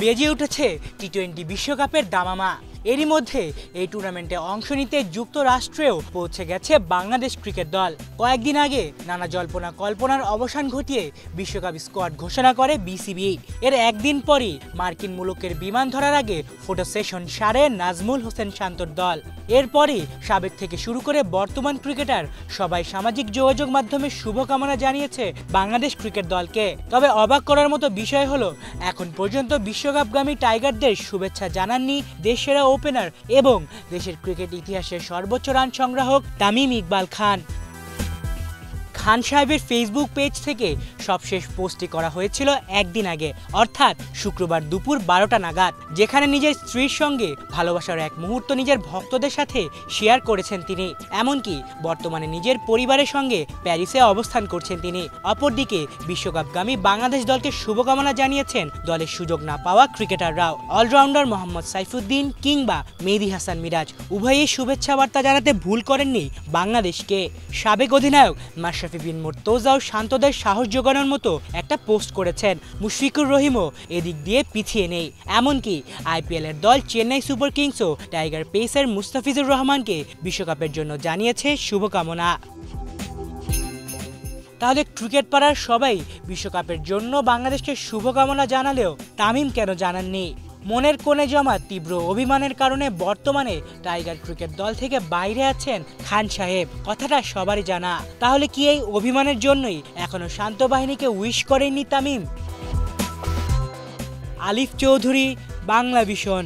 বেজে উঠেছে টি-20 বিশ্বকাপের দামামা। এরই মধ্যে এই টুর্নামেন্টে অংশ নিতে যুক্তরাষ্ট্রেও পৌঁছে গেছে বাংলাদেশ ক্রিকেট দল। কয়েকদিন আগে নানা জল্পনা কল্পনার অবসান ঘটিয়ে বিশ্বকাপ স্কোয়াড ঘোষণা করে বিসিবি। এর একদিন পরই মার্কিন মুলুকের বিমান ধরার আগে ফটো সেশন সারে নাজমুল হোসেন শান্তর দল। এরপরই সাবেক থেকে শুরু করে বর্তমান ক্রিকেটার সবাই সামাজিক যোগাযোগ মাধ্যমে শুভকামনা জানিয়েছে বাংলাদেশ ক্রিকেট দলকে। তবে অবাক করার মতো বিষয় হলো, এখন পর্যন্ত বিশ্বকাপগামী টাইগারদের শুভেচ্ছা জানাননি দেশের ওপেনার এবং দেশের ক্রিকেট ইতিহাসের সর্বোচ্চ রান সংগ্রাহক তামিম ইকবাল খান। খান সাহেবের ফেসবুক পেজ থেকে সবশেষ পোস্টটি করা হয়েছিল একদিন আগে, অর্থাৎ শুক্রবার দুপুর 12টা নাগাদ, যেখানে নিজের স্ত্রীর সঙ্গে ভালোবাসার এক মুহূর্ত নিজের ভক্তদের সাথে শেয়ার করেছেন তিনি। এমনকি বর্তমানে নিজের পরিবারের সঙ্গে প্যারিসে অবস্থান করছেন তিনি। অপরদিকে বিশ্বকাপগামী বাংলাদেশ দলকে শুভকামনা জানিয়েছেন দলের সুযোগ না পাওয়া ক্রিকেটাররাও। অলরাউন্ডার মোহাম্মদ সাইফুদ্দিন কিংবা মেহেদী হাসান মিরাজ উভয়ই শুভেচ্ছা বার্তা জানাতে ভুল করেননি বাংলাদেশকে। সাবেক অধিনায়ক মাশরাফি বিন মুর্তজাও শান্তদের সাহস জোগানোর মতো একটা পোস্ট করেছেন। মুশফিকুর রহিমও এদিক দিয়ে পিছিয়ে নেই। এমনকি আইপিএলের দল চেন্নাই সুপার কিংসও টাইগার পেসার মুস্তাফিজুর রহমানকে বিশ্বকাপের জন্য জানিয়েছে শুভকামনা। তাহলে ক্রিকেট পাড়ার সবাই বিশ্বকাপের জন্য বাংলাদেশকে শুভকামনা জানালেও তামিম কেন জানাননি? মনের কোণে জমা তীব্র অভিমানের কারণে বর্তমানে টাইগার ক্রিকেট দল থেকে বাইরে আছেন খান সাহেব, কথাটা সবারই জানা। তাহলে কি এই অভিমানের জন্যই এখনো শান্ত বাহিনীকে উইশ করেননি তামিম? আলিফ চৌধুরী, বাংলা ভিশন।